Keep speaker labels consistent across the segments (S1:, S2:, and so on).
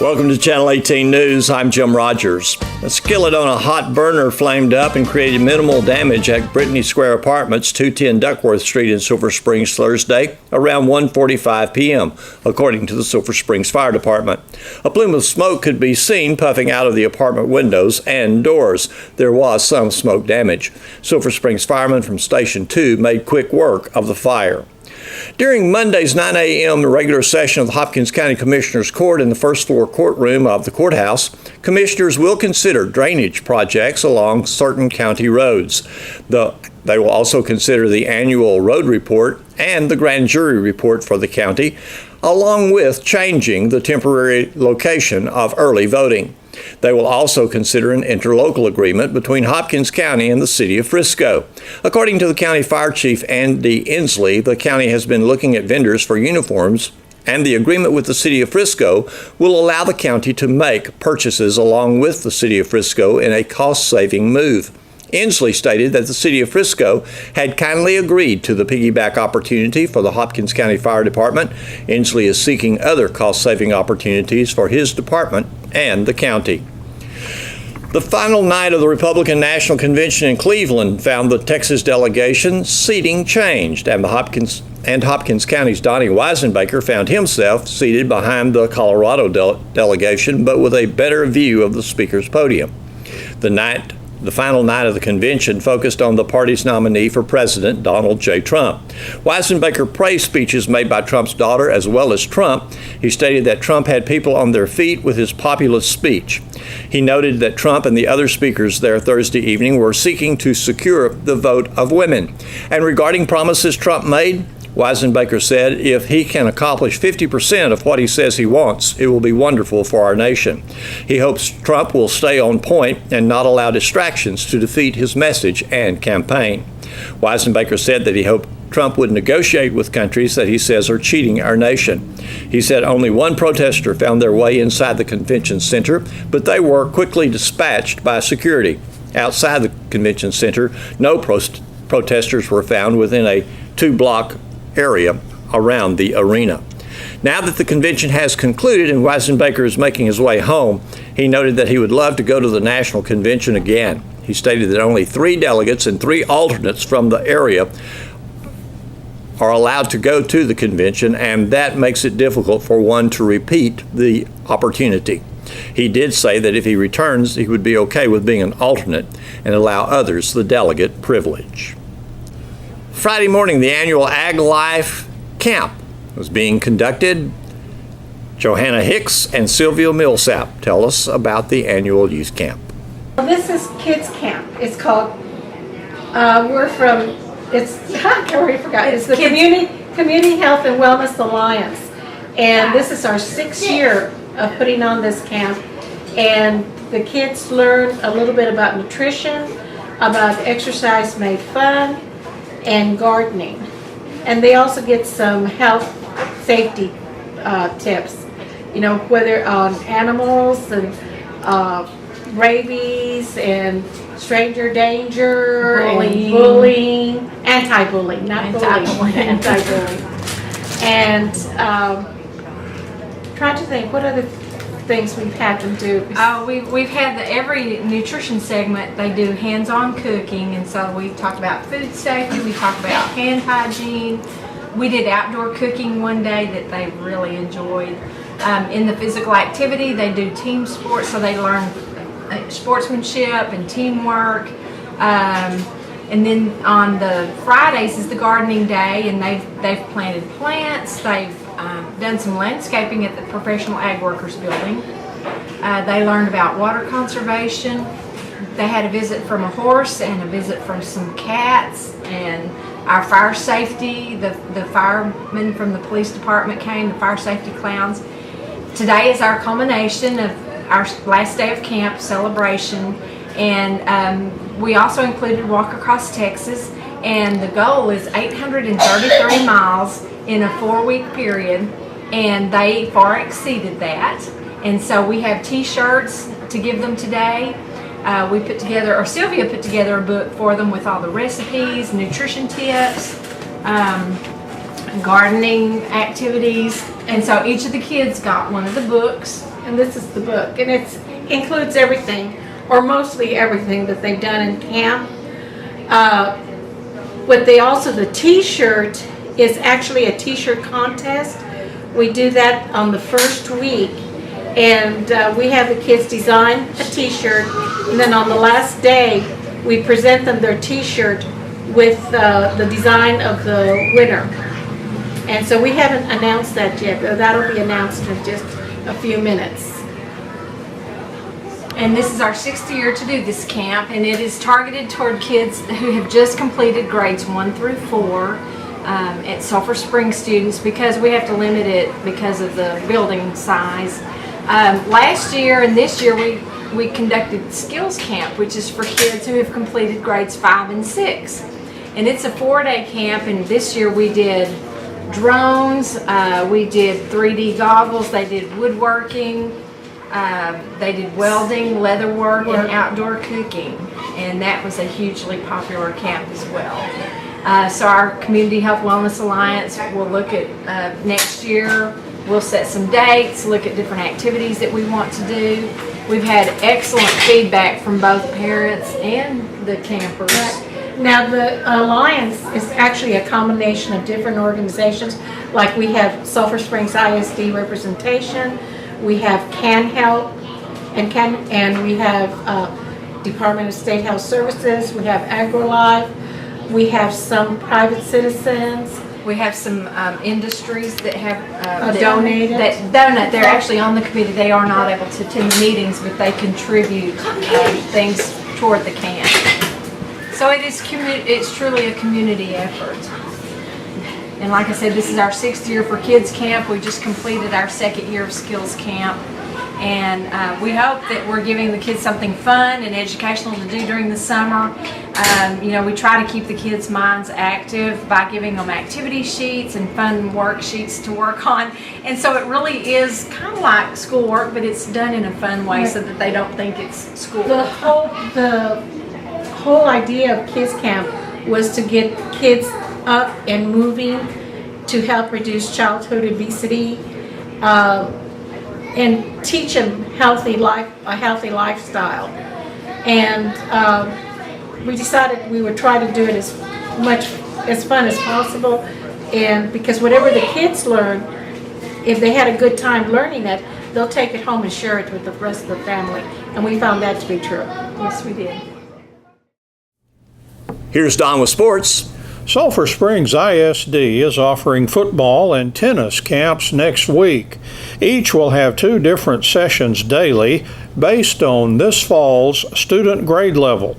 S1: Welcome to Channel 18 News. I'm Jim Rogers. A skillet on a hot burner flamed up and created minimal damage at Brittany Square Apartments, 210 Duckworth Street in Silver Springs Thursday around 1:45 p.m., according to the Silver Springs Fire Department. A plume of smoke could be seen puffing out of the apartment windows and doors. There was some smoke damage. Silver Springs firemen from Station 2 made quick work of the fire. During Monday's 9 a.m. regular session of the Hopkins County Commissioners Court in the first floor courtroom of the courthouse, commissioners will consider drainage projects along certain county roads. They will also consider the annual road report and the grand jury report for the county, along with changing the temporary location of early voting. They will also consider an interlocal agreement between Hopkins County and the City of Frisco. According to the County Fire Chief Andy Inslee, the county has been looking at vendors for uniforms, and the agreement with the City of Frisco will allow the county to make purchases along with the City of Frisco in a cost-saving move. Inslee stated that the City of Frisco had kindly agreed to the piggyback opportunity for the Hopkins County Fire Department. Inslee is seeking other cost-saving opportunities for his department and the county. The final night of the Republican National Convention in Cleveland found the Texas delegation seating changed, and Hopkins County's Donnie Weisenbaker found himself seated behind the Colorado delegation, but with a better view of the speaker's podium. The final night of the convention focused on the party's nominee for president, Donald J. Trump. Weisenbaker praised speeches made by Trump's daughter as well as Trump. He stated that Trump had people on their feet with his populist speech. He noted that Trump and the other speakers there Thursday evening were seeking to secure the vote of women. And regarding promises Trump made, Weisenbaker said if he can accomplish 50% of what he says he wants, it will be wonderful for our nation. He hopes Trump will stay on point and not allow distractions to defeat his message and campaign. Weisenbaker said that he hoped Trump would negotiate with countries that he says are cheating our nation. He said only one protester found their way inside the convention center, but they were quickly dispatched by security. Outside the convention center, no protesters were found within a 2-block area around the arena. Now that the convention has concluded and Weisenbaker is making his way home, he noted that he would love to go to the national convention again. He stated that only 3 delegates and 3 alternates from the area are allowed to go to the convention, and that makes it difficult for one to repeat the opportunity. He did say that if he returns, he would be okay with being an alternate and allow others the delegate privilege. Friday morning, the annual Ag Life Camp was being conducted. Johanna Hicks and Sylvia Millsap tell us about the annual youth camp.
S2: This is Kids Camp. It's called, I already forgot. It's the Community Health and Wellness Alliance. And this is our 6th year of putting on this camp. And the kids learn a little bit about nutrition, about exercise made fun, and gardening. And they also get some health safety tips, whether on animals and rabies and stranger danger and bullying, anti-bullying, not bullying, anti-bullying. And trying to think what other things we've had them do.
S3: We've had every nutrition segment, they do hands-on cooking, and so we talk about food safety, we talk about hand hygiene. We did outdoor cooking one day that they really enjoyed. In the physical activity, they do team sports, so they learn sportsmanship and teamwork. And then on the Fridays is the gardening day, and they've planted plants. They've done some landscaping at the Professional Ag Workers Building. They learned about water conservation. They had a visit from a horse and a visit from some cats, and our fire safety, the firemen from the police department came, the fire safety clowns. Today is our culmination of our last day of camp celebration, and we also included Walk Across Texas, and the goal is 833 miles in a 4-week period, and they far exceeded that. And so we have t-shirts to give them today. Sylvia put together a book for them with all the recipes, nutrition tips, gardening activities, and so each of the kids got one of the books.
S2: And and this is the book, and it includes everything, or mostly everything that they've done in camp. But the t-shirt is actually a t-shirt contest. We do that on the first week, and we have the kids design a t-shirt, and then on the last day we present them their t-shirt with the design of the winner. And so we haven't announced that yet, but that'll be announced in just a few minutes.
S3: And this is our 6th year to do this camp, and it is targeted toward kids who have just completed grades 1 through 4 at Sulphur Springs students, because we have to limit it because of the building size. Last year and this year we conducted skills camp, which is for kids who have completed grades 5 and 6. And it's a 4-day camp, and this year we did drones, we did 3D goggles, they did woodworking, they did welding, leatherwork, and outdoor cooking, and that was a hugely popular camp as well. So our Community Health Wellness Alliance will look at next year. We'll set some dates, look at different activities that we want to do. We've had excellent feedback from both parents and the campers.
S2: Now the Alliance is actually a combination of different organizations. Like we have Sulphur Springs ISD representation, we have Can Help, and we have Department of State Health Services, we have AgriLife, we have some private citizens.
S3: We have some industries that have
S2: donated.
S3: That donate. They're actually on the committee. They are not able to attend the meetings, but they contribute things toward the camp. So it's truly a community effort. And like I said, this is our 6th year for Kids Camp. We just completed our 2nd year of Skills Camp. And we hope that we're giving the kids something fun and educational to do during the summer. We try to keep the kids' minds active by giving them activity sheets and fun worksheets to work on. And so it really is kind of like schoolwork, but it's done in a fun way so that they don't think it's schoolwork.
S2: The whole idea of Kids Camp was to get kids up and moving to help reduce childhood obesity. And teach them a healthy lifestyle. And we decided we would try to do it as fun as possible. And because whatever the kids learn, if they had a good time learning it, they'll take it home and share it with the rest of the family. And we found that to be true.
S3: Yes, we did.
S1: Here's Don with sports.
S4: Sulphur Springs ISD is offering football and tennis camps next week. Each will have 2 different sessions daily based on this fall's student grade level.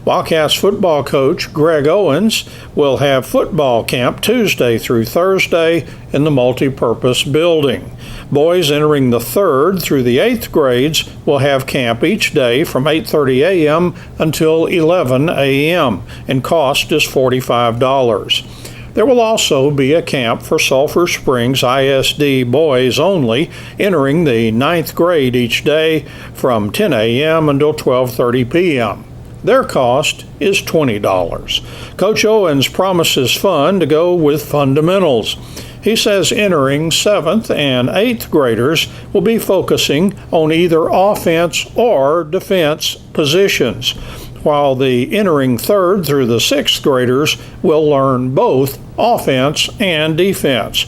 S4: Wildcats football coach Greg Owens will have football camp Tuesday through Thursday in the multipurpose building. Boys entering the 3rd through the 8th grades will have camp each day from 8:30 a.m. until 11 a.m. and cost is $45. There will also be a camp for Sulphur Springs ISD boys only entering the 9th grade each day from 10 a.m. until 12:30 p.m. Their cost is $20. Coach Owens promises fun to go with fundamentals. He says entering 7th and 8th graders will be focusing on either offense or defense positions, while the entering 3rd through the 6th graders will learn both offense and defense.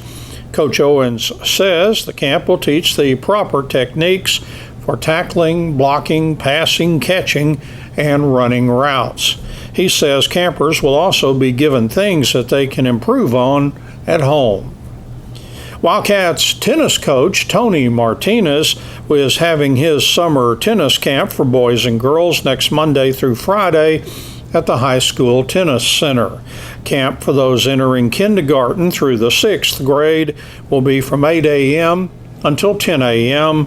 S4: Coach Owens says the camp will teach the proper techniques for tackling, blocking, passing, catching, and running routes. He says campers will also be given things that they can improve on at home. Wildcats tennis coach Tony Martinez is having his summer tennis camp for boys and girls next Monday through Friday at the high school tennis center. Camp for those entering kindergarten through the 6th grade will be from 8 a.m. until 10 a.m.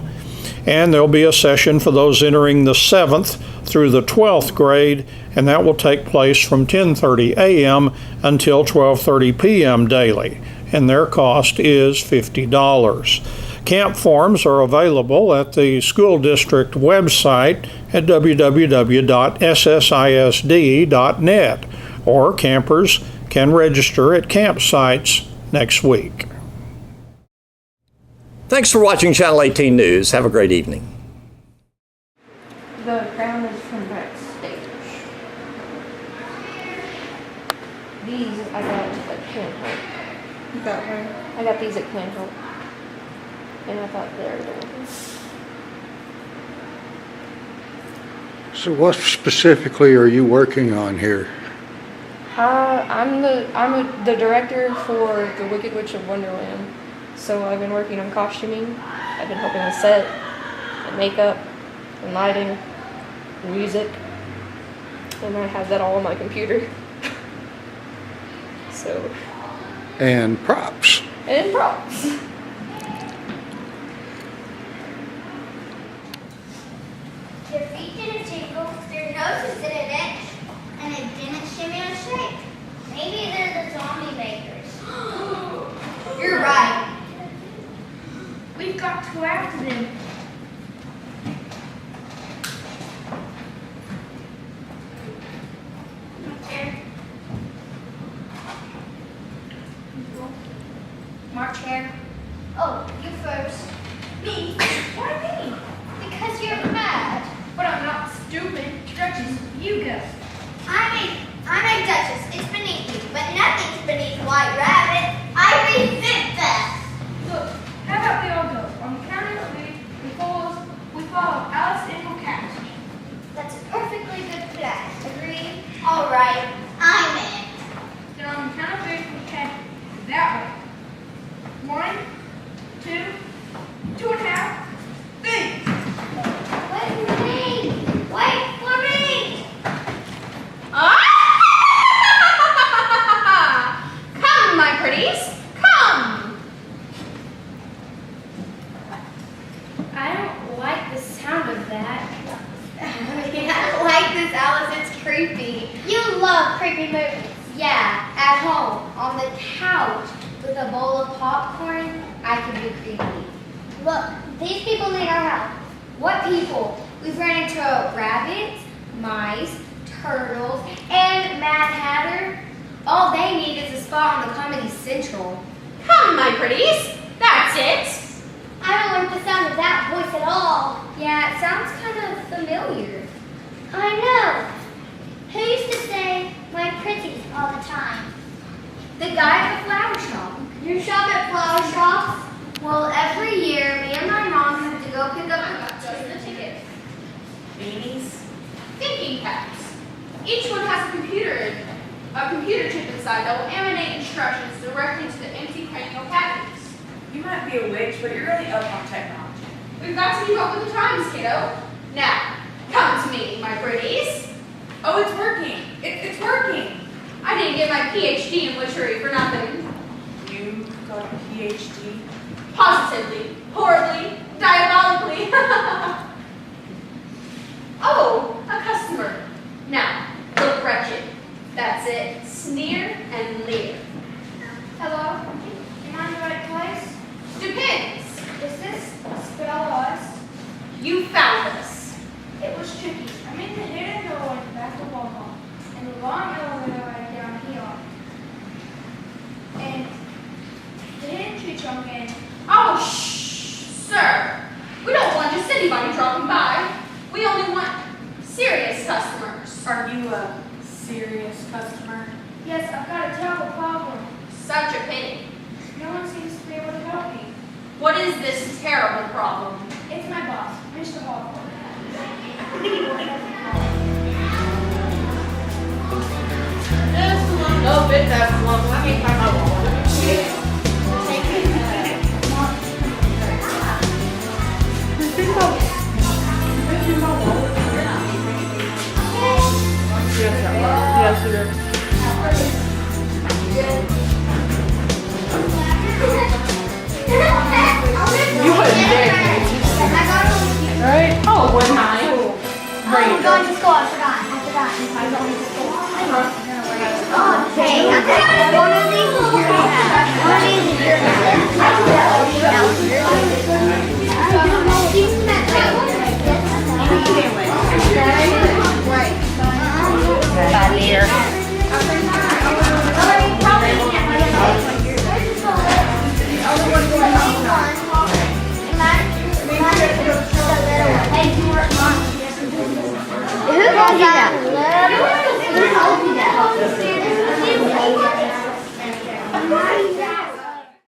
S4: and there'll be a session for those entering the 7th through the 12th grade, and that will take place from 10:30 a.m. until 12:30 p.m. daily, and their cost is $50. Camp forms are available at the school district website at www.ssisd.net, or campers can register at campsites next week.
S1: Thanks for watching Channel 18 News. Have a great evening.
S5: The crown is from backstage. These I got at Canholt.
S2: You got one?
S5: I got these at Canholt. And I thought they were the ones.
S6: So what specifically are you working on here?
S5: I'm the director for the Wicked Witch of Wonderland. So I've been working on costuming. I've been helping with set and makeup and lighting and music. And I have that all on my computer. So.
S6: And props.
S5: And props.
S7: Their feet didn't tingle, their noses didn't itch, and it didn't shimmy or shake. Maybe they're the zombie makers. You're right. We've got to go after them. March here. Oh, you first. Me? Why me? Because you're mad. But I'm not stupid. Duchess, you go. I'm a duchess. It's beneath me, but nothing's beneath White Rabbit. I resent that.
S8: Look, how about we all go? On the count of three, we follow Alice into a cat.
S7: That's a perfectly good plan. Agreed? All right. I'm in.
S8: Then on the count of three, we head that way. 1, 2, 2.5, 3.
S7: Wait for me. Wait for me.
S3: Come, my pretties, come!
S7: I don't like the sound of that. I don't like this, Alice. It's creepy. You love creepy movies. Yeah, at home, on the couch, with a bowl of popcorn, I can be creepy. Look, these people need our help. What people? We've ran into rabbits, mice, turtles, and Mad Hatter. All they need is a spot on the Comedy Central.
S3: Come, my pretties, that's it.
S7: I don't like the sound of that voice at all. Yeah, it sounds kind of familiar. I know. Who used to say my pretties all the time? The guy at the flower shop. You shop at flower shops? Well, every year, me and my mom have to go pick up the tickets.
S3: Beanies, thinking caps. Each one has a computer chip inside that will emanate instructions directly to the empty cranial cavities.
S9: You might be a witch, but you're really up on technology.
S3: We've got to keep up with the times, kiddo. Now, come to me, my pretties.
S9: Oh, it's working. It's working.
S3: I didn't get my PhD in witchery for nothing.
S9: You got a PhD?
S3: Positively, horribly, diabolically. Oh, a customer. Now, look wretched. That's it. Sneer and leer.
S7: Hello? Am I in the right place?
S3: Depends.
S7: Is this Spellust?
S3: You found us.
S8: It was tricky. I'm in the hidden doorway at the back of the hall, and the long elevator right down here. And the hidden tree trunk and
S3: Oh, shh, sir. We don't want just anybody dropping by. We only want serious customers.
S9: Are you a serious customer?
S8: yes, I've got a terrible problem.
S3: Such a pity.
S8: No one seems to be able to help me.
S3: What is this terrible problem?
S8: It's my boss, Mr. Hall.
S3: No, bit that's one. I can't find my wallet.
S9: Yes, it is.
S3: You wouldn't dare to.
S9: Right?
S3: Oh, wouldn't I?
S7: I'm going to school. I forgot. I forgot. I'm going to school. Oh, dang. I'm going to